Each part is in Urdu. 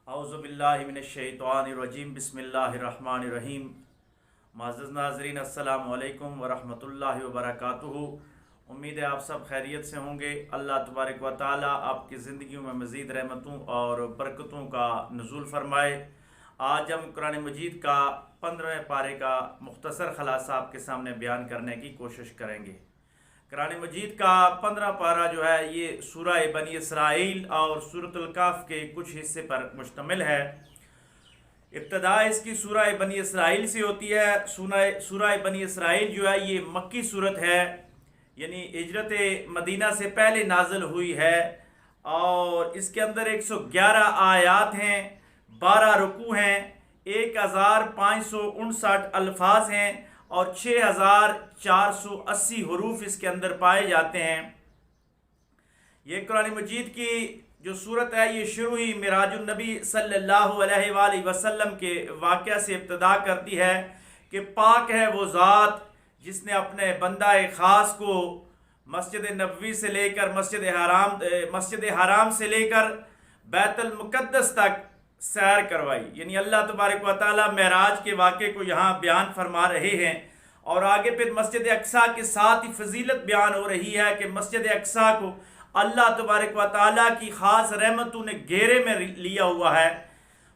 اعوذ باللہ من الشیطان الرجیم بسم اللہ الرحمن الرحیم۔ معزز ناظرین السلام علیکم ورحمۃ اللہ وبرکاتہ۔ امید ہے آپ سب خیریت سے ہوں گے۔ اللہ تبارک و تعالیٰ آپ کی زندگیوں میں مزید رحمتوں اور برکتوں کا نزول فرمائے۔ آج ہم قرآن مجید کا 15ویں پارے کا مختصر خلاصہ آپ کے سامنے بیان کرنے کی کوشش کریں گے۔ قرآن مجید کا 15 پارہ جو ہے یہ سورہ بنی اسرائیل اور سورۃ الکہف کے کچھ حصے پر مشتمل ہے۔ ابتدا اس کی سورہ بنی اسرائیل سے ہوتی ہے۔ سورہ بنی اسرائیل جو ہے یہ مکی صورت ہے، یعنی ہجرت مدینہ سے پہلے نازل ہوئی ہے، اور اس کے اندر 111 آیات ہیں، 12 رکوع ہیں، 1559 الفاظ ہیں اور 6480 حروف اس کے اندر پائے جاتے ہیں۔ یہ قرآن مجید کی جو صورت ہے یہ شروع ہی معراج النبی صلی اللہ علیہ وآلہ وسلم کے واقعہ سے ابتدا کرتی ہے کہ پاک ہے وہ ذات جس نے اپنے بندہ خاص کو مسجد نبوی سے لے کر مسجد حرام سے لے کر بیت المقدس تک سیر کروائی، یعنی اللہ تبارک و تعالیٰ معراج کے واقعے کو یہاں بیان فرما رہے ہیں، اور آگے پھر مسجد اقصیٰ کے ساتھ ہی فضیلت بیان ہو رہی ہے کہ مسجد اقصیٰ کو اللہ تبارک و تعالیٰ کی خاص رحمتوں نے گھیرے میں لیا ہوا ہے۔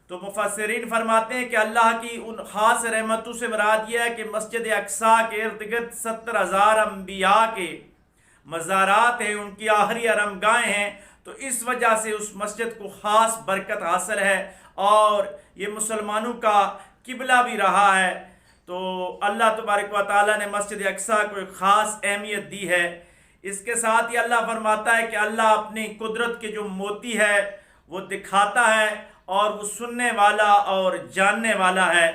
تو مفسرین فرماتے ہیں کہ اللہ کی ان خاص رحمتوں سے مراد یہ ہے کہ مسجد اقصیٰ کے ارد گرد 70,000 انبیاء کے مزارات ہیں، ان کی آخری حرمگاہیں ہیں، تو اس وجہ سے اس مسجد کو خاص برکت حاصل ہے اور یہ مسلمانوں کا قبلہ بھی رہا ہے۔ تو اللہ تبارک و تعالیٰ نے مسجد اقصیٰ کو ایک خاص اہمیت دی ہے۔ اس کے ساتھ ہی اللہ فرماتا ہے کہ اللہ اپنی قدرت کے جو موتی ہے وہ دکھاتا ہے اور وہ سننے والا اور جاننے والا ہے۔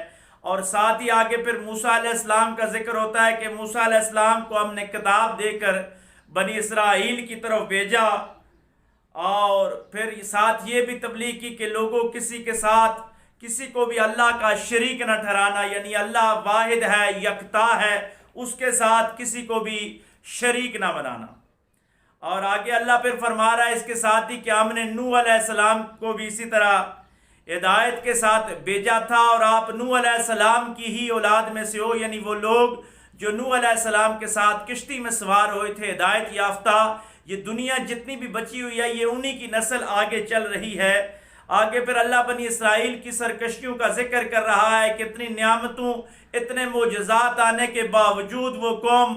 اور ساتھ ہی آگے پھر موسیٰ علیہ السلام کا ذکر ہوتا ہے کہ موسیٰ علیہ السلام کو ہم نے کتاب دے کر بنی اسرائیل کی طرف بھیجا، اور پھر ساتھ یہ بھی تبلیغ کی کہ لوگوں کسی کے ساتھ کسی کو بھی اللہ کا شریک نہ ٹھہرانا، یعنی اللہ واحد ہے، یکتا ہے، اس کے ساتھ کسی کو بھی شریک نہ بنانا۔ اور آگے اللہ پھر فرما رہا ہے اس کے ساتھ ہی کہ ہم نے نوح علیہ السلام کو بھی اسی طرح ہدایت کے ساتھ بھیجا تھا، اور آپ نوح علیہ السلام کی ہی اولاد میں سے ہو، یعنی وہ لوگ جو نوح علیہ السلام کے ساتھ کشتی میں سوار ہوئے تھے ہدایت یافتہ، یہ دنیا جتنی بھی بچی ہوئی ہے یہ انہی کی نسل آگے چل رہی ہے۔ آگے پھر اللہ بنی اسرائیل کی سرکشیوں کا ذکر کر رہا ہے کہ اتنی نعمتوں اتنے معجزات آنے کے باوجود وہ قوم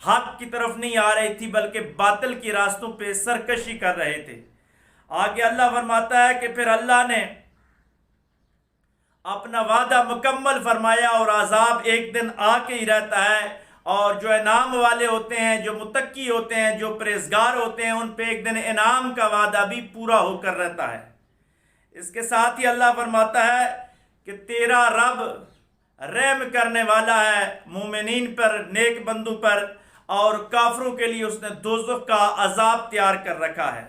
حق کی طرف نہیں آ رہی تھی بلکہ باطل کی راستوں پہ سرکشی کر رہے تھے۔ آگے اللہ فرماتا ہے کہ پھر اللہ نے اپنا وعدہ مکمل فرمایا اور عذاب ایک دن آ کے ہی رہتا ہے، اور جو انعام والے ہوتے ہیں، جو متقی ہوتے ہیں، جو پرہیزگار ہوتے ہیں، ان پہ ایک دن انعام کا وعدہ بھی پورا ہو کر رہتا ہے۔ اس کے ساتھ ہی اللہ فرماتا ہے کہ تیرا رب رحم کرنے والا ہے مومنین پر، نیک بندوں پر، اور کافروں کے لیے اس نے دوزخ کا عذاب تیار کر رکھا ہے۔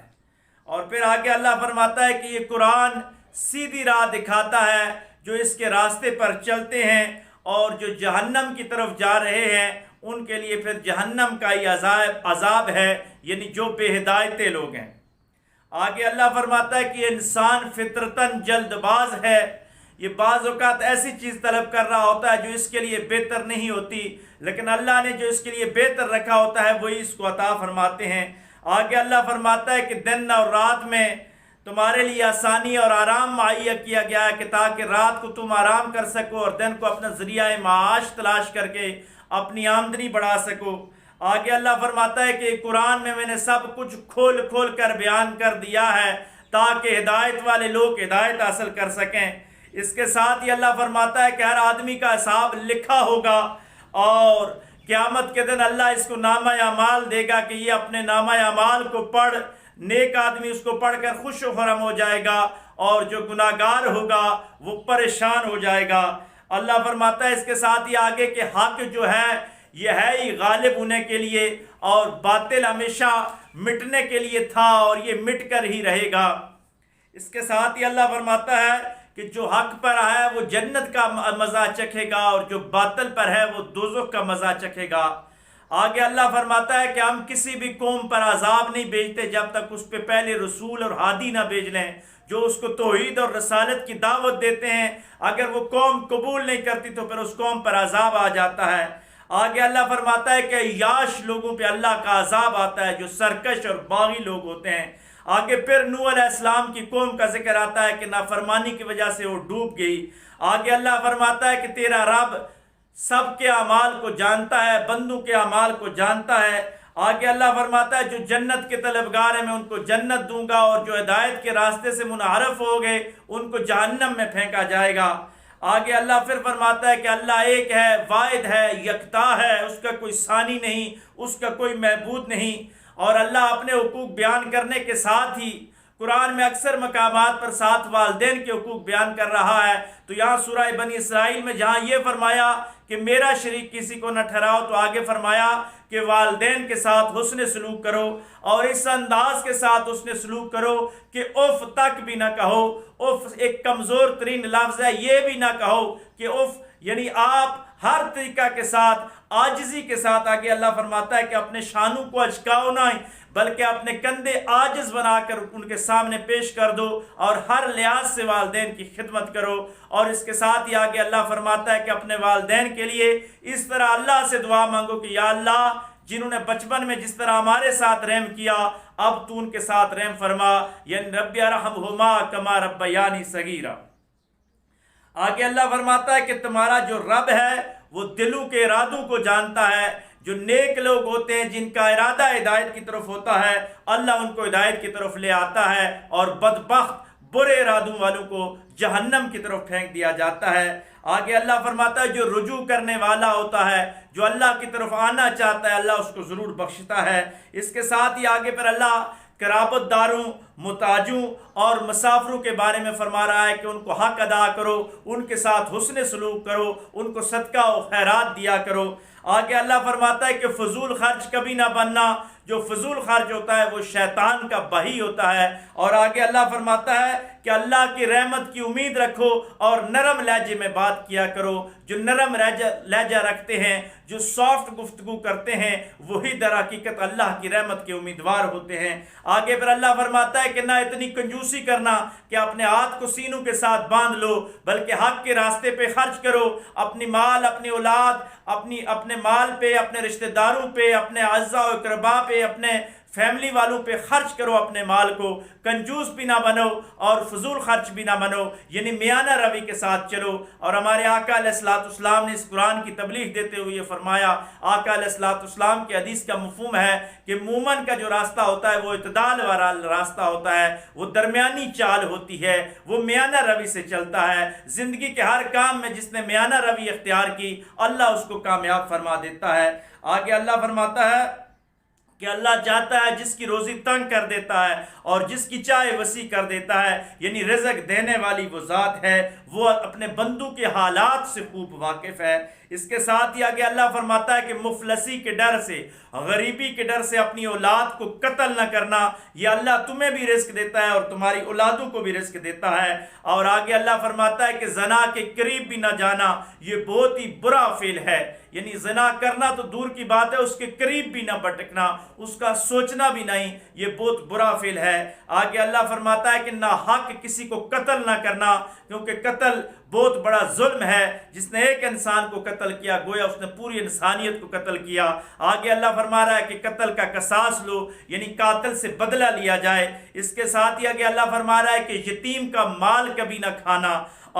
اور پھر آگے اللہ فرماتا ہے کہ یہ قرآن سیدھی راہ دکھاتا ہے، جو اس کے راستے پر چلتے ہیں اور جو جہنم کی طرف جا رہے ہیں ان کے لیے پھر جہنم کا ہی عذاب ہے، یعنی جو بے ہدایت لوگ ہیں۔ آگے اللہ فرماتا ہے کہ انسان فطرتاً جلد باز ہے، یہ بعض اوقات ایسی چیز طلب کر رہا ہوتا ہے جو اس کے لیے بہتر نہیں ہوتی، لیکن اللہ نے جو اس کے لیے بہتر رکھا ہوتا ہے وہی اس کو عطا فرماتے ہیں۔ آگے اللہ فرماتا ہے کہ دن اور رات میں تمہارے لیے آسانی اور آرام مہیا کیا گیا ہے، کہ تاکہ رات کو تم آرام کر سکو اور دن کو اپنا ذریعہ معاش تلاش کر کے اپنی آمدنی بڑھا سکو۔ آگے اللہ فرماتا ہے کہ قرآن میں نے سب کچھ کھول کھول کر بیان کر دیا ہے تاکہ ہدایت والے لوگ ہدایت حاصل کر سکیں۔ اس کے ساتھ ہی اللہ فرماتا ہے کہ ہر آدمی کا حساب لکھا ہوگا، اور قیامت کے دن اللہ اس کو نامہ اعمال دے گا کہ یہ اپنے نامہ اعمال کو پڑھ، نیک آدمی اس کو پڑھ کر خوش و خرم ہو جائے گا، اور جو گناہگار ہوگا وہ پریشان ہو جائے گا۔ اللہ فرماتا ہے اس کے ساتھ ہی آگے کہ حق جو ہے یہ ہے ہی غالب ہونے کے لیے، اور باطل ہمیشہ مٹنے کے لیے تھا اور یہ مٹ کر ہی رہے گا۔ اس کے ساتھ ہی اللہ فرماتا ہے کہ جو حق پر ہے وہ جنت کا مزہ چکھے گا، اور جو باطل پر ہے وہ دوزخ کا مزہ چکھے گا۔ آگے اللہ فرماتا ہے کہ ہم کسی بھی قوم پر عذاب نہیں بھیجتے جب تک اس پہ پہلے رسول اور ہادی نہ بھیج لیں۔ جو اس کو توحید اور رسالت کی دعوت دیتے ہیں، اگر وہ قوم قبول نہیں کرتی تو پھر اس قوم پر عذاب آ جاتا ہے۔ آگے اللہ فرماتا ہے کہ عیاش لوگوں پہ اللہ کا عذاب آتا ہے جو سرکش اور باغی لوگ ہوتے ہیں۔ آگے پھر نوح علیہ السلام کی قوم کا ذکر آتا ہے کہ نافرمانی کی وجہ سے وہ ڈوب گئی۔ آگے اللہ فرماتا ہے کہ تیرا رب سب کے اعمال کو جانتا ہے، بندوں کے اعمال کو جانتا ہے۔ آگے اللہ فرماتا ہے جو جنت کے طلبگار ہیں میں ان کو جنت دوں گا، اور جو ہدایت کے راستے سے منحرف ہو گئے ان کو جہنم میں پھینکا جائے گا۔ آگے اللہ پھر فرماتا ہے کہ اللہ ایک ہے، واحد ہے، یکتا ہے، اس کا کوئی ثانی نہیں، اس کا کوئی معبود نہیں۔ اور اللہ اپنے حقوق بیان کرنے کے ساتھ ہی قرآن میں اکثر مقامات پر ساتھ والدین کے حقوق بیان کر رہا ہے۔ تو یہاں سورہ بنی اسرائیل میں جہاں یہ فرمایا کہ میرا شریک کسی کو نہ ٹھہراؤ، تو آگے فرمایا کہ والدین کے ساتھ حسن سلوک کرو، اور اس انداز کے ساتھ حسن سلوک کرو کہ اف تک بھی نہ کہو۔ اف ایک کمزور ترین لفظ ہے، یہ بھی نہ کہو کہ اف، یعنی آپ ہر طریقہ کے ساتھ عاجزی کے ساتھ، آگے اللہ فرماتا ہے کہ اپنے شانوں کو اچکاؤ نہ، بلکہ اپنے کندھے عاجز بنا کر ان کے سامنے پیش کر دو، اور ہر لحاظ سے والدین کی خدمت کرو۔ اور اس کے ساتھ ہی آگے اللہ فرماتا ہے کہ اپنے والدین کے لیے اس طرح اللہ سے دعا مانگو کہ یا اللہ جنہوں نے بچپن میں جس طرح ہمارے ساتھ رحم کیا، اب تو ان کے ساتھ رحم فرما، یعنی رب ارحمہما کما ربیانی صغیرا۔ آگے اللہ فرماتا ہے کہ تمہارا جو رب ہے وہ دلوں کے ارادوں کو جانتا ہے۔ جو نیک لوگ ہوتے ہیں جن کا ارادہ ہدایت کی طرف ہوتا ہے، اللہ ان کو ہدایت کی طرف لے آتا ہے، اور بدبخت برے ارادوں والوں کو جہنم کی طرف پھینک دیا جاتا ہے۔ آگے اللہ فرماتا ہے جو رجوع کرنے والا ہوتا ہے، جو اللہ کی طرف آنا چاہتا ہے، اللہ اس کو ضرور بخشتا ہے۔ اس کے ساتھ ہی آگے پھر اللہ قرابت داروں، محتاجوں اور مسافروں کے بارے میں فرما رہا ہے کہ ان کو حق ادا کرو، ان کے ساتھ حسن سلوک کرو، ان کو صدقہ و خیرات دیا کرو۔ آگے اللہ فرماتا ہے کہ فضول خرچ کبھی نہ بننا، جو فضول خرچ ہوتا ہے وہ شیطان کا بہی ہوتا ہے۔ اور آگے اللہ فرماتا ہے کہ اللہ کی رحمت کی امید رکھو اور نرم لہجے میں بات کیا کرو۔ جو نرم لہجہ رکھتے ہیں، جو سافٹ گفتگو کرتے ہیں، وہی در حقیقت اللہ کی رحمت کے امیدوار ہوتے ہیں۔ آگے پھر اللہ فرماتا ہے کہ نہ اتنی کنجوسی کرنا کہ اپنے ہاتھ کو سینوں کے ساتھ باندھ لو، بلکہ حق کے راستے پہ خرچ کرو، اپنی مال، اپنی اولاد، اپنے مال پہ، اپنے رشتہ داروں پہ، اپنے اعزاء و اقرباء پہ، اپنے فیملی والوں پہ خرچ کرو اپنے مال کو۔ کنجوس بھی نہ بنو اور فضول خرچ بھی نہ بنو، یعنی میانہ روی کے ساتھ چلو۔ اور ہمارے آقا علیہ السلام نے اس قرآن کی تبلیغ دیتے ہوئے یہ فرمایا، آقا علیہ السلام کی حدیث کا مفہوم ہے کہ مومن کا جو راستہ ہوتا ہے وہ اعتدال والا راستہ ہوتا ہے، وہ درمیانی چال ہوتی ہے، وہ میانہ روی سے چلتا ہے۔ زندگی کے ہر کام میں جس نے میانہ روی اختیار کی، اللہ اس کو کامیاب فرما دیتا ہے۔ آگے اللہ فرماتا ہے کہ اللہ چاہتا ہے جس کی روزی تنگ کر دیتا ہے اور جس کی چاہے وسیع کر دیتا ہے، یعنی رزق دینے والی وہ ذات ہے، وہ اپنے بندوں کے حالات سے خوب واقف ہے۔ اس کے ساتھ ہی آگے اللہ فرماتا ہے کہ مفلسی کے ڈر سے، غریبی کے ڈر سے اپنی اولاد کو قتل نہ کرنا، یہ اللہ تمہیں بھی رزق دیتا ہے اور تمہاری اولادوں کو بھی رزق دیتا ہے۔ اور آگے اللہ فرماتا ہے کہ زنا کے قریب بھی نہ جانا، یہ بہت ہی برا فعل ہے، یعنی زنا کرنا تو دور کی بات ہے، اس کے قریب بھی نہ بھٹکنا، اس کا سوچنا بھی نہیں، یہ بہت برا فعل ہے۔ آگے اللہ فرماتا ہے کہ نہ حق کسی کو قتل نہ کرنا، کیونکہ قتل بہت بڑا ظلم ہے۔ جس نے ایک انسان کو قتل کیا گویا اس نے پوری انسانیت کو قتل کیا۔ آگے اللہ فرما رہا ہے کہ قتل کا قصاص لو، یعنی قاتل سے بدلہ لیا جائے۔ اس کے ساتھ ہی آگے اللہ فرما رہا ہے کہ یتیم کا مال کبھی نہ کھانا،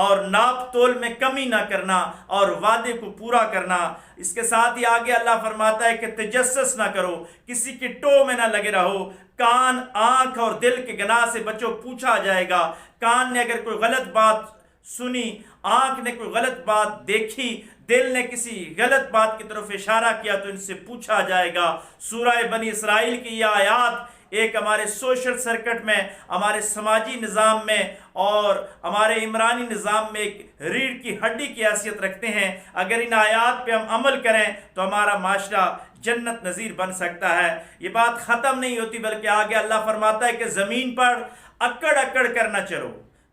اور ناپ تول میں کمی نہ کرنا، اور وعدے کو پورا کرنا۔ اس کے ساتھ ہی آگے اللہ فرماتا ہے کہ تجسس نہ کرو، کسی کی ٹو میں نہ لگے رہو۔ کان، آنکھ اور دل کے گناہ سے بچو، پوچھا جائے گا۔ کان نے اگر کوئی غلط بات سنی، آنکھ نے کوئی غلط بات دیکھی، دل نے کسی غلط بات کی طرف اشارہ کیا تو ان سے پوچھا جائے گا۔ سورہ بنی اسرائیل کی یہ آیات ایک ہمارے سوشل سرکٹ میں، ہمارے سماجی نظام میں اور ہمارے عمرانی نظام میں ایک ریڑھ کی ہڈی کی حیثیت رکھتے ہیں۔ اگر ان آیات پہ ہم عمل کریں تو ہمارا معاشرہ جنت نظیر بن سکتا ہے۔ یہ بات ختم نہیں ہوتی، بلکہ آگے اللہ فرماتا ہے کہ زمین پر اکڑ اکڑ کر نہ چلو۔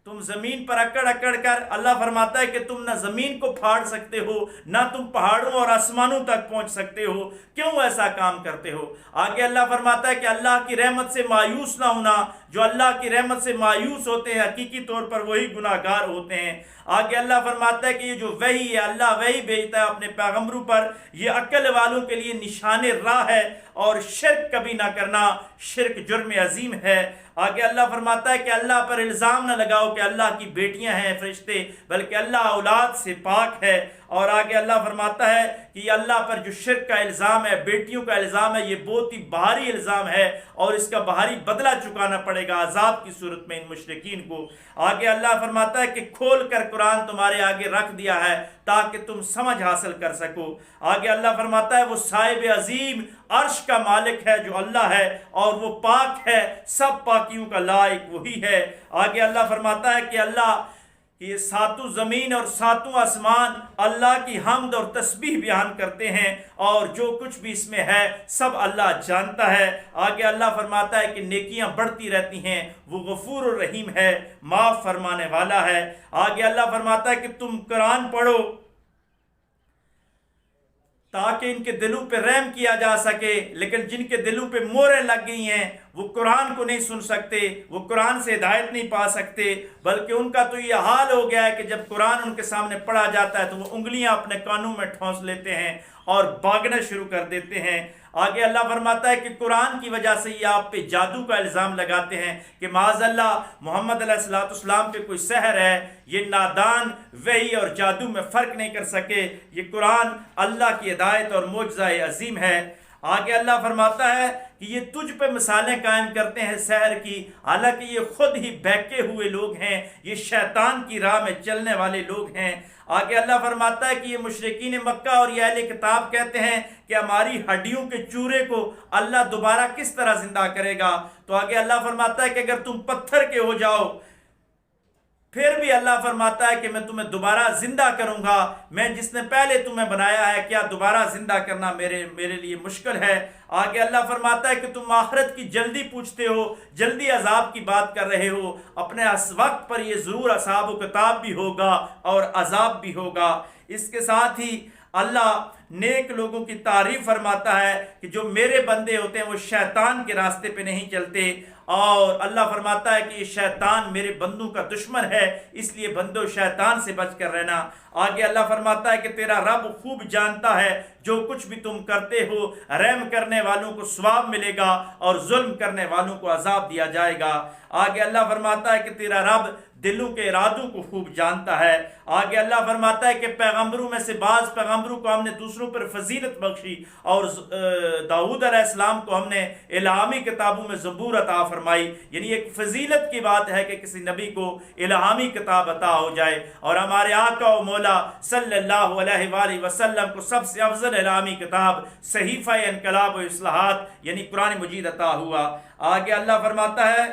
تم زمین پر اکڑ اکڑ کر، اللہ فرماتا ہے کہ تم نہ زمین کو پھاڑ سکتے ہو، نہ تم پہاڑوں اور آسمانوں تک پہنچ سکتے ہو، کیوں ایسا کام کرتے ہو؟ آگے اللہ فرماتا ہے کہ اللہ کی رحمت سے مایوس نہ ہونا، جو اللہ کی رحمت سے مایوس ہوتے ہیں حقیقی طور پر وہی گناہگار ہوتے ہیں۔ آگے اللہ فرماتا ہے کہ یہ جو وحی ہے، اللہ وحی بھیجتا ہے اپنے پیغمبروں پر، یہ عقل والوں کے لیے نشان راہ ہے، اور شرک کبھی نہ کرنا، شرک جرم عظیم ہے۔ آگے اللہ فرماتا ہے کہ اللہ پر الزام نہ لگاؤ کہ اللہ کی بیٹیاں ہیں فرشتے، بلکہ اللہ اولاد سے پاک ہے۔ اور آگے اللہ فرماتا ہے کہ یہ اللہ پر جو شرک کا الزام ہے، بیٹیوں کا الزام ہے، یہ بہت ہی بھاری الزام ہے، اور اس کا بھاری بدلہ چکانا پڑے گا عذاب کی صورت میں ان مشرکین کو۔ آگے اللہ فرماتا ہے کہ کھول کر قرآن تمہارے آگے رکھ دیا ہے تاکہ تم سمجھ حاصل کر سکو۔ آگے اللہ فرماتا ہے وہ صاحب عظیم عرش کا مالک ہے جو اللہ ہے، اور وہ پاک ہے، سب پاکیوں کا لائق وہی ہے۔ آگے اللہ فرماتا ہے کہ اللہ یہ ساتوں زمین اور ساتوں آسمان اللہ کی حمد اور تسبیح بیان کرتے ہیں، اور جو کچھ بھی اس میں ہے سب اللہ جانتا ہے۔ آگے اللہ فرماتا ہے کہ نیکیاں بڑھتی رہتی ہیں، وہ غفور الرحیم ہے، معاف فرمانے والا ہے۔ آگے اللہ فرماتا ہے کہ تم قرآن پڑھو تاکہ ان کے دلوں پہ رحم کیا جا سکے، لیکن جن کے دلوں پہ موریں لگ گئی ہیں وہ قرآن کو نہیں سن سکتے، وہ قرآن سے ہدایت نہیں پا سکتے، بلکہ ان کا تو یہ حال ہو گیا ہے کہ جب قرآن ان کے سامنے پڑھا جاتا ہے تو وہ انگلیاں اپنے کانوں میں ٹھونس لیتے ہیں اور بھاگنا شروع کر دیتے ہیں۔ آگے اللہ فرماتا ہے کہ قرآن کی وجہ سے یہ آپ پہ جادو کا الزام لگاتے ہیں کہ معاذ اللہ محمد علیہ السلام پہ کوئی سحر ہے، یہ نادان وحی اور جادو میں فرق نہیں کر سکے، یہ قرآن اللہ کی ہدایت اور معجزہ عظیم ہے۔ آگے اللہ فرماتا ہے کہ یہ تجھ پہ مثالیں قائم کرتے ہیں سحر کی، حالانکہ یہ خود ہی بہکے ہوئے لوگ ہیں، یہ شیطان کی راہ میں چلنے والے لوگ ہیں۔ آگے اللہ فرماتا ہے کہ یہ مشرکین مکہ اور یہ اہل کتاب کہتے ہیں کہ ہماری ہڈیوں کے چورے کو اللہ دوبارہ کس طرح زندہ کرے گا؟ تو آگے اللہ فرماتا ہے کہ اگر تم پتھر کے ہو جاؤ پھر بھی اللہ فرماتا ہے کہ میں تمہیں دوبارہ زندہ کروں گا، میں جس نے پہلے تمہیں بنایا ہے کیا دوبارہ زندہ کرنا میرے لیے مشکل ہے؟ آگے اللہ فرماتا ہے کہ تم آخرت کی جلدی پوچھتے ہو، جلدی عذاب کی بات کر رہے ہو، اپنے اس وقت پر یہ ضرور حساب و کتاب بھی ہوگا اور عذاب بھی ہوگا۔ اس کے ساتھ ہی اللہ نیک لوگوں کی تعریف فرماتا ہے کہ جو میرے بندے ہوتے ہیں وہ شیطان کے راستے پہ نہیں چلتے، اور اللہ فرماتا ہے کہ یہ شیطان میرے بندوں کا دشمن ہے، اس لیے بندو شیطان سے بچ کر رہنا۔ آگے اللہ فرماتا ہے کہ تیرا رب خوب جانتا ہے جو کچھ بھی تم کرتے ہو، رحم کرنے والوں کو ثواب ملے گا اور ظلم کرنے والوں کو عذاب دیا جائے گا۔ آگے اللہ فرماتا ہے کہ تیرا رب دلوں کے ارادوں کو خوب جانتا ہے۔ آگے اللہ فرماتا ہے کہ پیغمبروں میں سے بعض پیغمبروں کو ہم نے دوسروں پر فضیلت بخشی، اور داؤد علیہ السلام کو ہم نے الہامی کتابوں میں زبور عطا فرمائی، یعنی ایک فضیلت کی بات ہے کہ کسی نبی کو الہامی کتاب عطا ہو جائے، اور ہمارے آقا و مولا صلی اللہ علیہ وآلہ وسلم کو سب سے افضل الہامی کتاب صحیفہ انقلاب و اصلاحات یعنی قرآن مجید عطا ہوا۔ آگے اللہ فرماتا ہے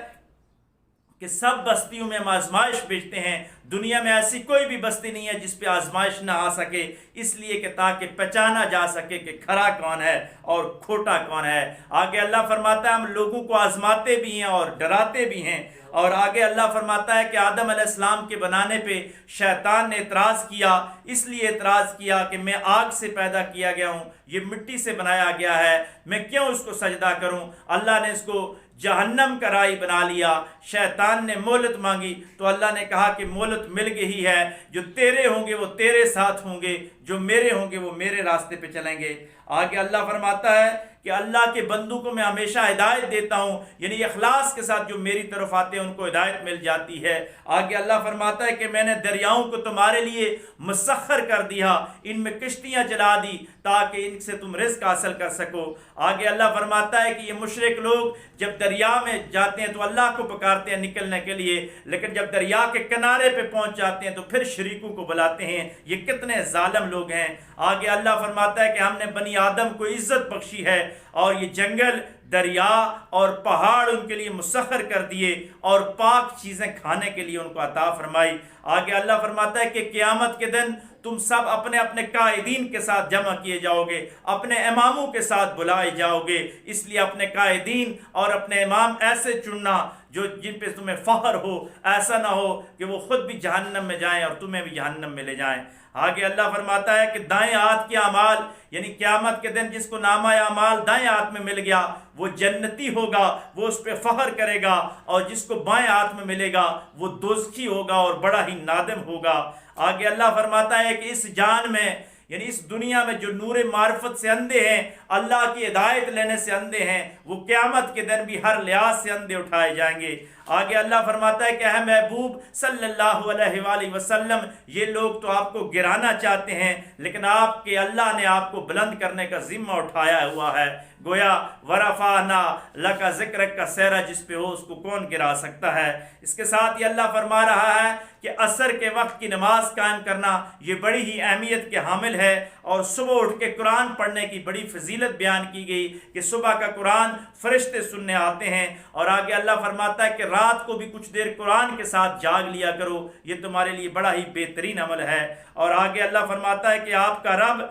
کہ سب بستیوں میں ہم آزمائش بھیجتے ہیں، دنیا میں ایسی کوئی بھی بستی نہیں ہے جس پہ آزمائش نہ آ سکے، اس لیے کہ تاکہ پہچانا جا سکے کہ کھرا کون ہے اور کھوٹا کون ہے۔ آگے اللہ فرماتا ہے ہم لوگوں کو آزماتے بھی ہیں اور ڈراتے بھی ہیں۔ اور آگے اللہ فرماتا ہے کہ آدم علیہ السلام کے بنانے پہ شیطان نے اعتراض کیا، اس لیے اعتراض کیا کہ میں آگ سے پیدا کیا گیا ہوں، یہ مٹی سے بنایا گیا ہے، میں کیوں اس کو سجدہ کروں؟ اللہ نے اس کو جہنم کا رائی بنا لیا۔ شیطان نے مہلت مانگی تو اللہ نے کہا کہ مہلت مل گئی ہے، جو تیرے ہوں گے وہ تیرے ساتھ ہوں گے، جو میرے ہوں گے وہ میرے راستے پہ چلیں گے۔ آگے اللہ فرماتا ہے کہ اللہ کے بندوں کو میں ہمیشہ ہدایت دیتا ہوں، یعنی اخلاص کے ساتھ جو میری طرف آتے ہیں ان کو ہدایت مل جاتی ہے۔ آگے اللہ فرماتا ہے کہ میں نے دریاؤں کو تمہارے لیے مسخر کر دیا، ان میں کشتیاں چلا دی تاکہ ان سے تم رزق حاصل کر سکو۔ آگے اللہ فرماتا ہے کہ یہ مشرک لوگ جب دریا میں جاتے ہیں تو اللہ کو پکارتے ہیں نکلنے کے لیے، لیکن جب دریا کے کنارے پہ پہنچ جاتے ہیں تو پھر شریکوں کو بلاتے ہیں، یہ کتنے ظالم لوگ ہیں۔ آگے اللہ فرماتا ہے کہ ہم نے بنی آدم کو عزت بخشی ہے، اور یہ جنگل، دریا اور پہاڑ ان کے لیے مسخر کر دیے، اور پاک چیزیں کھانے کے لیے ان کو عطا فرمائی۔ آگے اللہ فرماتا ہے کہ قیامت کے دن تم سب اپنے اپنے قائدین کے ساتھ جمع کیے جاؤگے، اپنے اماموں کے ساتھ بلائے جاؤگے، اس لیے اپنے قائدین اور اپنے امام ایسے چننا جن پہ تمہیں فخر ہو، ایسا نہ ہو کہ وہ خود بھی جہنم میں جائیں اور تمہیں بھی جہنم میں لے جائیں۔ آگے اللہ فرماتا ہے کہ دائیں ہاتھ کے اعمال، یعنی قیامت کے دن جس کو نامہ اعمال دائیں ہاتھ میں مل گیا وہ جنتی ہوگا، وہ اس پہ فخر کرے گا، اور جس کو بائیں ہاتھ میں ملے گا وہ دوزخی ہوگا اور بڑا ہی نادم ہوگا۔ آگے اللہ فرماتا ہے کہ اس جان میں، یعنی اس دنیا میں جو نور معرفت سے اندھے ہیں، اللہ کی ہدایت لینے سے اندھے ہیں، وہ قیامت کے دن بھی ہر لحاظ سے اندھے اٹھائے جائیں گے۔ آگے اللہ فرماتا ہے کہ اے محبوب صلی اللہ علیہ وآلہ وسلم، یہ لوگ تو آپ کو گرانا چاہتے ہیں، لیکن آپ کے اللہ نے آپ کو بلند کرنے کا ذمہ اٹھایا ہوا ہے۔ گویا ورفعنا لک ذکرک کا سہرا جس پہ ہو اس کو کون گرا سکتا ہے۔ اس کے ساتھ یہ اللہ فرما رہا ہے کہ عصر کے وقت کی نماز قائم کرنا یہ بڑی ہی اہمیت کے حامل ہے، اور صبح اٹھ کے قرآن پڑھنے کی بڑی فضیلت بیان کی گئی کہ صبح کا قرآن فرشتے سننے آتے ہیں۔ اور آگے اللہ فرماتا ہے کہ رات کو بھی کچھ دیر قرآن کے ساتھ جاگ لیا کرو، یہ تمہارے لیے بڑا ہی بہترین عمل ہے۔ اور آگے اللہ فرماتا ہے کہ آپ کا رب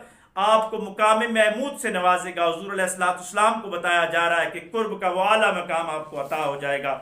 آپ کو مقام محمود سے نوازے گا۔ حضور علیہ السلام کو بتایا جا رہا ہے کہ قرب کا وہ اعلیٰ مقام آپ کو عطا ہو جائے گا۔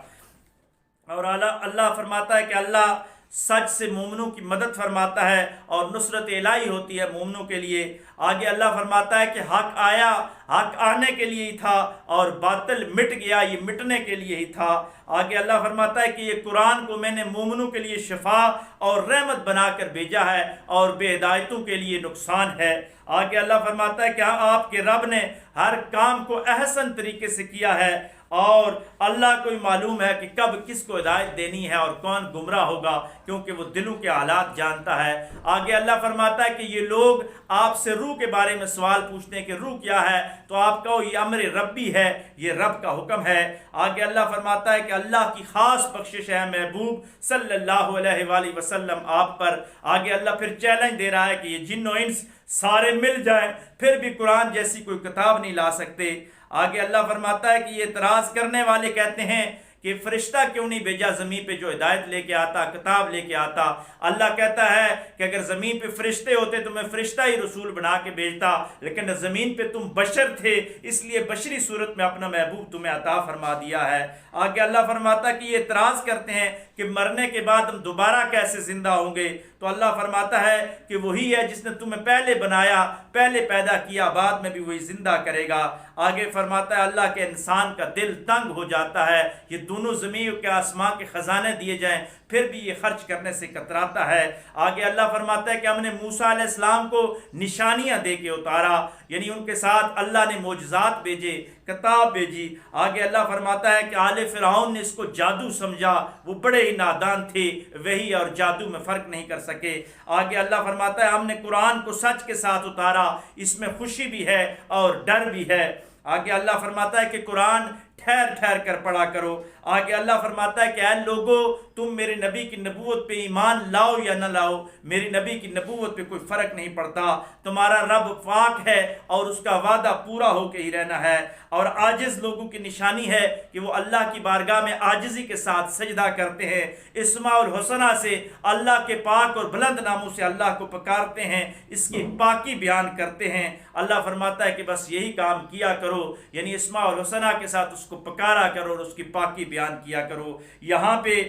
اور اللہ فرماتا ہے کہ اللہ سچ سے مومنوں کی مدد فرماتا ہے اور نصرت الہی ہوتی ہے مومنوں کے لیے۔ آگے اللہ فرماتا ہے کہ حق آیا، حق آنے کے لیے ہی تھا، اور باطل مٹ گیا، یہ مٹنے کے لیے ہی تھا۔ آگے اللہ فرماتا ہے کہ یہ قرآن کو میں نے مومنوں کے لیے شفا اور رحمت بنا کر بھیجا ہے، اور بے ہدایتوں کے لیے نقصان ہے۔ آگے اللہ فرماتا ہے کہ آپ کے رب نے ہر کام کو احسن طریقے سے کیا ہے، اور اللہ کو معلوم ہے کہ کب کس کو ہدایت دینی ہے اور کون گمراہ ہوگا، کیونکہ وہ دلوں کے حالات جانتا ہے۔ آگے اللہ فرماتا ہے کہ یہ لوگ آپ سے روح کے بارے میں سوال پوچھتے ہیں کہ روح کیا ہے، تو آپ کہو یہ امر ربی ہے، یہ رب کا حکم ہے۔ آگے اللہ فرماتا ہے کہ اللہ کی خاص بخشش ہے محبوب صلی اللہ علیہ وآلہ وسلم آپ پر۔ آگے اللہ پھر چیلنج دے رہا ہے کہ یہ جن و انس سارے مل جائیں پھر بھی قرآن جیسی کوئی کتاب نہیں لا سکتے۔ آگے اللہ فرماتا ہے کہ یہ اعتراض کرنے والے کہتے ہیں کہ فرشتہ کیوں نہیں بھیجا زمین پہ جو ہدایت لے کے آتا، کتاب لے کے آتا۔ اللہ کہتا ہے کہ اگر زمین پہ فرشتے ہوتے تو میں فرشتہ ہی رسول بنا کے بھیجتا، لیکن زمین پہ تم بشر تھے، اس لیے بشری صورت میں اپنا محبوب تمہیں عطا فرما دیا ہے۔ آگے اللہ فرماتا ہے کہ یہ اعتراض کرتے ہیں کہ مرنے کے بعد ہم دوبارہ کیسے زندہ ہوں گے، تو اللہ فرماتا ہے کہ وہی ہے جس نے تمہیں پہلے بنایا، پہلے پیدا کیا، بعد میں بھی وہی زندہ کرے گا۔ آگے فرماتا ہے اللہ کے انسان کا دل تنگ ہو جاتا ہے، یہ دونوں زمین کے آسمان کے خزانے دیے جائیں پھر بھی یہ خرچ کرنے سے کتراتا ہے۔ آگے اللہ فرماتا ہے کہ ہم نے موسیٰ علیہ السلام کو نشانیاں دے کے اتارا، یعنی ان کے ساتھ اللہ نے معجزات بھیجے، کتاب بھیجی۔ آگے اللہ فرماتا ہے کہ آل فرعون نے اس کو جادو سمجھا، وہ بڑے ہی نادان تھے، وحی اور جادو میں فرق نہیں کر سکے۔ آگے اللہ فرماتا ہے ہم نے قرآن کو سچ کے ساتھ اتارا، اس میں خوشی بھی ہے اور ڈر بھی ہے۔ آگے اللہ فرماتا ہے کہ قرآن ٹھہر ٹھہر کر پڑھا کرو۔ آگے اللہ فرماتا ہے کہ اے لوگو تم میرے نبی کی نبوت پہ ایمان لاؤ یا نہ لاؤ، میری نبی کی نبوت پہ کوئی فرق نہیں پڑتا، تمہارا رب پاک ہے اور اس کا وعدہ پورا ہو کے ہی رہنا ہے۔ اور عاجز لوگوں کی نشانی ہے کہ وہ اللہ کی بارگاہ میں عاجزی کے ساتھ سجدہ کرتے ہیں، اسماء الحسنہ سے اللہ کے پاک اور بلند ناموں سے اللہ کو پکارتے ہیں، اس کی پاکی بیان کرتے ہیں۔ اللہ فرماتا ہے کہ بس یہی کام کیا کرو، یعنی اسماء الحسنہ کے ساتھ اس کو پکارا کرو اور اس کی پاکی بیان کیا کرو۔ یہاں پہ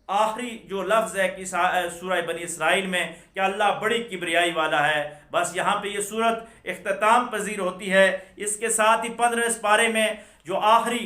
آخری جو لفظ ہے کہ سورہ بنی اسرائیل میں کہ اللہ بڑی کبریائی والا ہے، بس یہاں پہ یہ صورت اختتام پذیر ہوتی ہے۔ اس کے ساتھ ہی 15 پارے میں جو آخری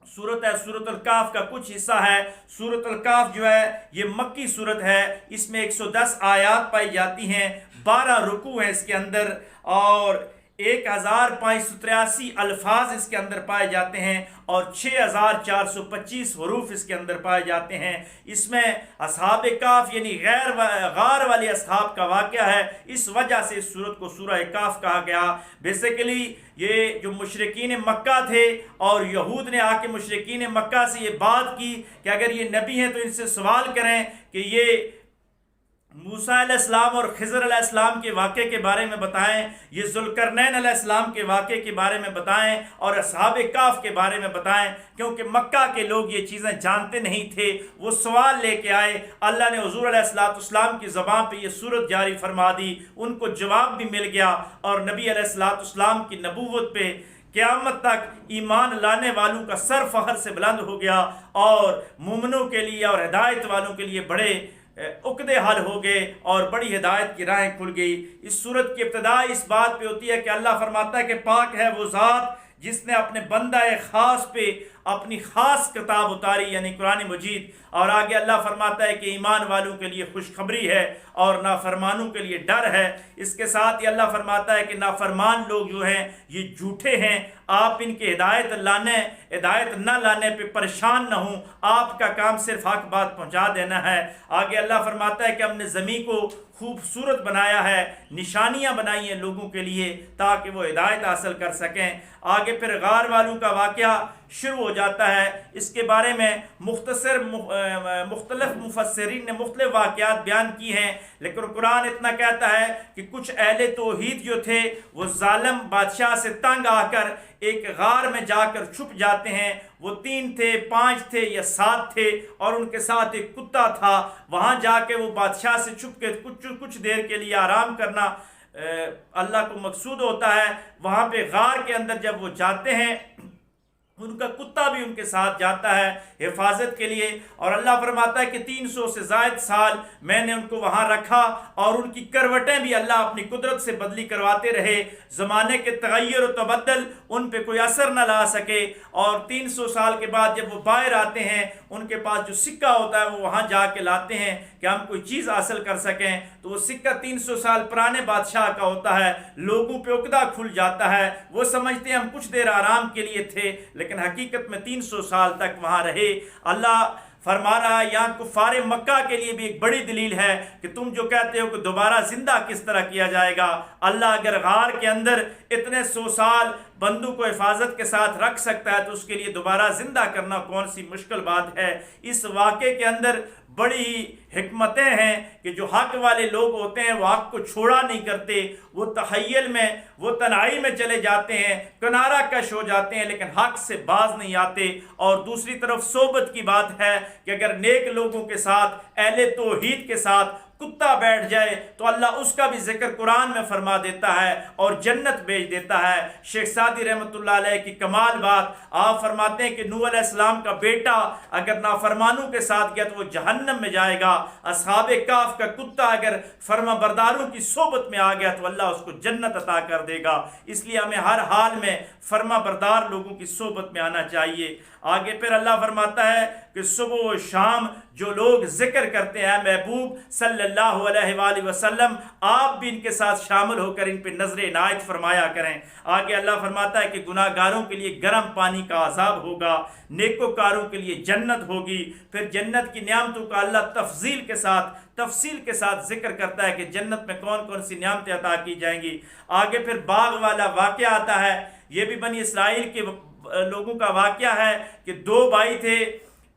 صورت ہے سورۃ الکاف کا کچھ حصہ ہے۔ سورۃ الکاف جو ہے یہ مکی صورت ہے، اس میں 110 آیات پائی جاتی ہیں، 12 رکوع ہیں اس کے اندر، اور 1583 الفاظ اس کے اندر پائے جاتے ہیں، اور 6425 حروف اس کے اندر پائے جاتے ہیں۔ اس میں اصحاب کاف یعنی غار والے اصحاب کا واقعہ ہے، اس وجہ سے اس سورت کو سورہ کاف کہا گیا۔ بیسیکلی یہ جو مشرکین مکہ تھے اور یہود نے آ کے مشرکین مکہ سے یہ بات کی کہ اگر یہ نبی ہیں تو ان سے سوال کریں کہ یہ موسیٰ علیہ السلام اور خضر علیہ السلام کے واقعے کے بارے میں بتائیں، یہ ذوالقرنین علیہ السلام کے واقعے کے بارے میں بتائیں، اور اصحاب کہف کے بارے میں بتائیں، کیونکہ مکہ کے لوگ یہ چیزیں جانتے نہیں تھے۔ وہ سوال لے کے آئے، اللہ نے حضور علیہ السلام کی زبان پہ یہ صورت جاری فرما دی، ان کو جواب بھی مل گیا، اور نبی علیہ السلام کی نبوت پہ قیامت تک ایمان لانے والوں کا سر فخر سے بلند ہو گیا، اور مومنوں کے لیے اور ہدایت والوں کے لیے بڑے عقدے حل ہو گئے اور بڑی ہدایت کی راہیں کھل گئی۔ اس صورت کی ابتدا اس بات پہ ہوتی ہے کہ اللہ فرماتا ہے کہ پاک ہے وہ ذات جس نے اپنے بندہ خاص پہ اپنی خاص کتاب اتاری، یعنی قرآن مجید، اور آگے اللہ فرماتا ہے کہ ایمان والوں کے لیے خوشخبری ہے اور نافرمانوں کے لیے ڈر ہے۔ اس کے ساتھ ہی اللہ فرماتا ہے کہ نافرمان لوگ جو ہیں یہ جھوٹے ہیں، آپ ان کے ہدایت نہ لانے پہ پریشان نہ ہوں، آپ کا کام صرف حق بات پہنچا دینا ہے۔ آگے اللہ فرماتا ہے کہ ہم نے زمین کو خوبصورت بنایا ہے، نشانیاں بنائی ہیں لوگوں کے لیے تاکہ وہ ہدایت حاصل کر سکیں۔ آگے پھر غار والوں کا واقعہ شروع ہو جاتا ہے۔ اس کے بارے میں مختلف مفسرین نے مختلف واقعات بیان کی ہیں، لیکن قرآن اتنا کہتا ہے کہ کچھ اہل توحید جو تھے وہ ظالم بادشاہ سے تنگ آ کر ایک غار میں جا کر چھپ جاتے ہیں۔ وہ 3 تھے، 5 تھے یا 7 تھے، اور ان کے ساتھ ایک کتا تھا۔ وہاں جا کے وہ بادشاہ سے چھپ کے کچھ دیر کے لیے آرام کرنا اللہ کو مقصود ہوتا ہے۔ وہاں پہ غار کے اندر جب وہ جاتے ہیں، ان کا کتا بھی ان کے ساتھ جاتا ہے حفاظت کے لیے، اور اللہ فرماتا ہے کہ 300 سے زائد سال میں نے ان کو وہاں رکھا، اور ان کی کروٹیں بھی اللہ اپنی قدرت سے بدلی کرواتے رہے۔ زمانے کے تغیر و تبدل ان پہ کوئی اثر نہ لا سکے، اور 300 سال کے بعد جب وہ باہر آتے ہیں، ان کے پاس جو سکہ ہوتا ہے وہ وہاں جا کے لاتے ہیں کہ ہم کوئی چیز حاصل کر سکیں، تو وہ سکہ 300 سال پرانے بادشاہ کا ہوتا ہے۔ لوگوں پہ عقدہ کھل جاتا ہے، وہ سمجھتے ہیں ہم کچھ دیر آرام کے لیے تھے، لیکن حقیقت میں 300 سال تک وہاں رہے۔ اللہ فرما رہا ہے یہاں کفار مکہ کے لیے بھی ایک بڑی دلیل ہے کہ تم جو کہتے ہو کہ دوبارہ زندہ کس طرح کیا جائے گا، اللہ اگر غار کے اندر اتنے 100 سال بندوں کو حفاظت کے ساتھ رکھ سکتا ہے تو اس کے لیے دوبارہ زندہ کرنا کون سی مشکل بات ہے۔ اس واقعے کے اندر بڑی حکمتیں ہیں کہ جو حق والے لوگ ہوتے ہیں وہ حق کو چھوڑا نہیں کرتے، وہ تخیل میں، وہ تنہائی میں چلے جاتے ہیں، کنارہ کش ہو جاتے ہیں، لیکن حق سے باز نہیں آتے۔ اور دوسری طرف صحبت کی بات ہے کہ اگر نیک لوگوں کے ساتھ، اہل توحید کے ساتھ کتا بیٹھ جائے تو اللہ اس کا بھی ذکر قرآن میں فرما دیتا ہے اور جنت بھیج دیتا ہے۔ شیخ سعدی رحمۃ اللہ علیہ کی کمال بات، آپ فرماتے ہیں کہ نوح علیہ السلام کا بیٹا اگر نافرمانوں کے ساتھ گیا تو وہ جہنم میں جائے گا، اصحاب کہف کا کتا اگر فرما برداروں کی صحبت میں آ گیا تو اللہ اس کو جنت عطا کر دے گا۔ اس لیے ہمیں ہر حال میں فرما بردار لوگوں کی صحبت میں آنا چاہیے۔ آگے پھر اللہ فرماتا ہے کہ صبح و شام جو لوگ ذکر کرتے ہیں محبوب صلی اللہ علیہ وآلہ وسلم، آپ بھی ان کے ساتھ شامل ہو کر ان پہ نظر عنایت فرمایا کریں۔ آگے اللہ فرماتا ہے کہ گناہ گاروں کے لیے گرم پانی کا عذاب ہوگا، نیکوکاروں کے لیے جنت ہوگی۔ پھر جنت کی نعمتوں کا اللہ تفصیل کے ساتھ ذکر کرتا ہے کہ جنت میں کون کون سی نعمتیں عطا کی جائیں گی۔ آگے پھر باغ والا واقعہ آتا ہے، یہ بھی بنی اسرائیل کے لوگوں کا واقعہ ہے کہ 2 بھائی تھے،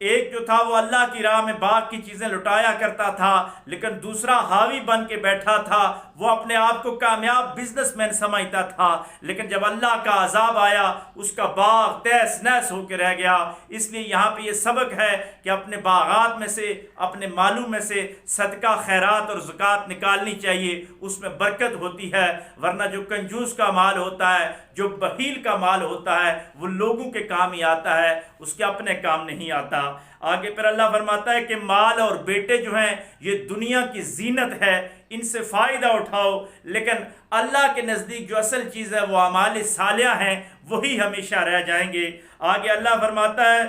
ایک جو تھا وہ اللہ کی راہ میں باغ کی چیزیں لٹایا کرتا تھا، لیکن دوسرا حاوی بن کے بیٹھا تھا، وہ اپنے آپ کو کامیاب بزنس مین سمجھتا تھا، لیکن جب اللہ کا عذاب آیا اس کا باغ تہس نہس ہو کے رہ گیا۔ اس لیے یہاں پہ یہ سبق ہے کہ اپنے باغات میں سے، اپنے مالوں میں سے صدقہ خیرات اور زکوٰۃ نکالنی چاہیے، اس میں برکت ہوتی ہے، ورنہ جو کنجوس کا مال ہوتا ہے، جو بخیل کا مال ہوتا ہے، وہ لوگوں کے کام ہی آتا ہے، اس کے اپنے کام نہیں آتا۔ آگے پھر اللہ فرماتا ہے کہ مال اور بیٹے جو ہیں یہ دنیا کی زینت ہے، ان سے فائدہ اٹھاؤ، لیکن اللہ کے نزدیک جو اصل چیز ہے وہ اعمال صالحہ ہیں، وہی ہمیشہ رہ جائیں گے۔ آگے اللہ فرماتا ہے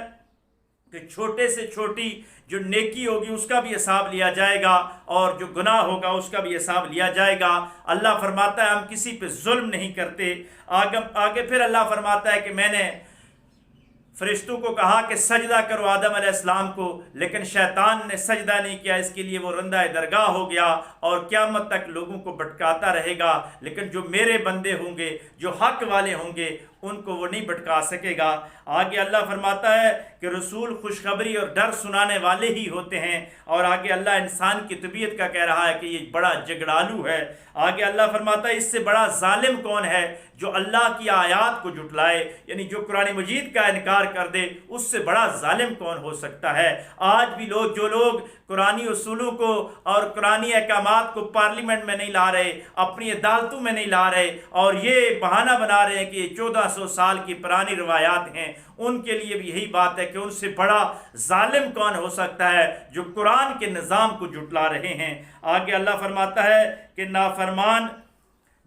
کہ چھوٹے سے چھوٹی جو نیکی ہوگی اس کا بھی حساب لیا جائے گا، اور جو گناہ ہوگا اس کا بھی حساب لیا جائے گا۔ اللہ فرماتا ہے ہم کسی پہ ظلم نہیں کرتے۔ آگے پھر اللہ فرماتا ہے کہ میں نے فرشتوں کو کہا کہ سجدہ کرو آدم علیہ السلام کو، لیکن شیطان نے سجدہ نہیں کیا، اس کے لیے وہ رندہ درگاہ ہو گیا اور قیامت تک لوگوں کو بھٹکاتا رہے گا۔ لیکن جو میرے بندے ہوں گے، جو حق والے ہوں گے، ان کو وہ نہیں بھٹکا سکے گا۔ آگے اللہ فرماتا ہے کہ رسول خوشخبری اور ڈر سنانے والے ہی ہوتے ہیں، اور آگے اللہ انسان کی طبیعت کا کہہ رہا ہے کہ یہ بڑا جھگڑالو ہے۔ آگے اللہ فرماتا ہے اس سے بڑا ظالم کون ہے جو اللہ کی آیات کو جھٹلائے، یعنی جو قرآن مجید کا انکار کر دے، اس سے بڑا ظالم کون ہو سکتا ہے۔ آج بھی جو لوگ قرآنی اصولوں کو اور قرآنی احکامات کو پارلیمنٹ میں نہیں لا رہے، اپنی عدالتوں میں نہیں لا رہے، اور یہ بہانہ بنا رہے ہیں کہ یہ 1400 سال کی پرانی روایات ہیں، ان کے لیے بھی یہی بات ہے کہ ان سے بڑا ظالم کون ہو سکتا ہے جو قرآن کے نظام کو جھٹلا رہے ہیں۔ آگے اللہ فرماتا ہے کہ نافرمان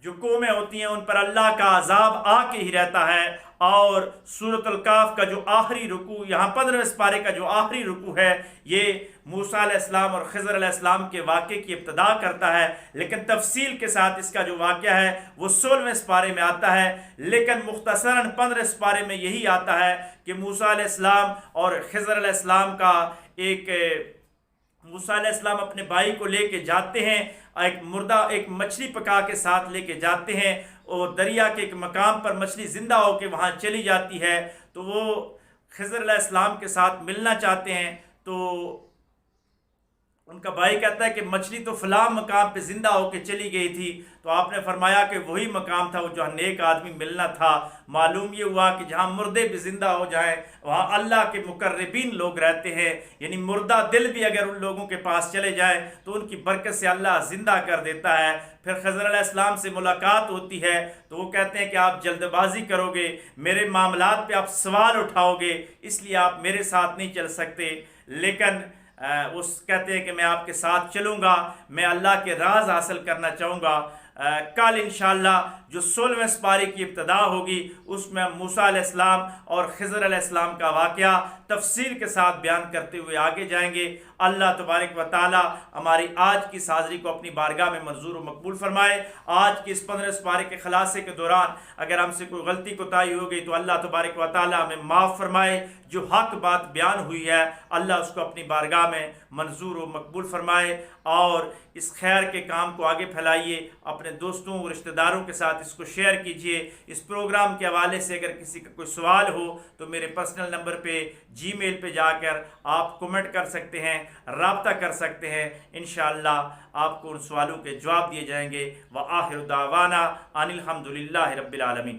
جو قومیں ہوتی ہیں ان پر اللہ کا عذاب آ کے ہی رہتا ہے۔ اور سورۃ الکاف کا جو آخری رکوع، یہاں 15ویں سپارے کا جو آخری رکوع ہے، یہ موسیٰ علیہ السلام اور خضر علیہ السلام کے واقعے کی ابتدا کرتا ہے، لیکن تفصیل کے ساتھ اس کا جو واقعہ ہے وہ 16ویں سپارے میں آتا ہے۔ لیکن مختصراً 15ویں سپارے میں یہی آتا ہے کہ موسیٰ علیہ السلام اور خضر علیہ السلام کا موسیٰ علیہ السلام اپنے بھائی کو لے کے جاتے ہیں، ایک مچھلی پکا کے ساتھ لے کے جاتے ہیں، اور دریا کے ایک مقام پر مچھلی زندہ ہو کے وہاں چلی جاتی ہے، تو وہ خضر علیہ السلام کے ساتھ ملنا چاہتے ہیں، تو ان کا بھائی کہتا ہے کہ مچھلی تو فلاں مقام پہ زندہ ہو کے چلی گئی تھی، تو آپ نے فرمایا کہ وہی مقام تھا وہ جہاں نیک آدمی ملنا تھا۔ معلوم یہ ہوا کہ جہاں مردے بھی زندہ ہو جائیں وہاں اللہ کے مقربین لوگ رہتے ہیں، یعنی مردہ دل بھی اگر ان لوگوں کے پاس چلے جائیں تو ان کی برکت سے اللہ زندہ کر دیتا ہے۔ پھر خضر علیہ السلام سے ملاقات ہوتی ہے تو وہ کہتے ہیں کہ آپ جلد بازی کرو گے، میرے معاملات پہ آپ سوال اٹھاؤ گے، اس لیے آپ میرے ساتھ نہیں چل سکتے، لیکن وہ کہتے ہیں کہ میں آپ کے ساتھ چلوں گا، میں اللہ کے راز حاصل کرنا چاہوں گا۔ کل انشاءاللہ جو 16ویں سپارے کی ابتدا ہوگی اس میں موسیٰ علیہ السلام اور خضر علیہ السلام کا واقعہ تفصیل کے ساتھ بیان کرتے ہوئے آگے جائیں گے۔ اللہ تبارک و تعالی ہماری آج کی حاضری کو اپنی بارگاہ میں منظور و مقبول فرمائے۔ آج کی اس 15ویں سپارے کے خلاصے کے دوران اگر ہم سے کوئی غلطی کوتاہی ہو گئی تو اللہ تبارک و تعالی ہمیں معاف فرمائے۔ جو حق بات بیان ہوئی ہے اللہ اس کو اپنی بارگاہ میں منظور و مقبول فرمائے، اور اس خیر کے کام کو آگے پھیلائیے، اپنے دوستوں اور رشتہ داروں کے ساتھ اس کو شیئر کیجئے۔ اس پروگرام کے حوالے سے اگر کسی کا کوئی سوال ہو تو میرے پرسنل نمبر پہ جی میل پہ جا کر آپ کمنٹ کر سکتے ہیں، رابطہ کر سکتے ہیں، انشاءاللہ آپ کو ان سوالوں کے جواب دیے جائیں گے۔ وآخر دعوانا ان الحمد للہ رب العالمین۔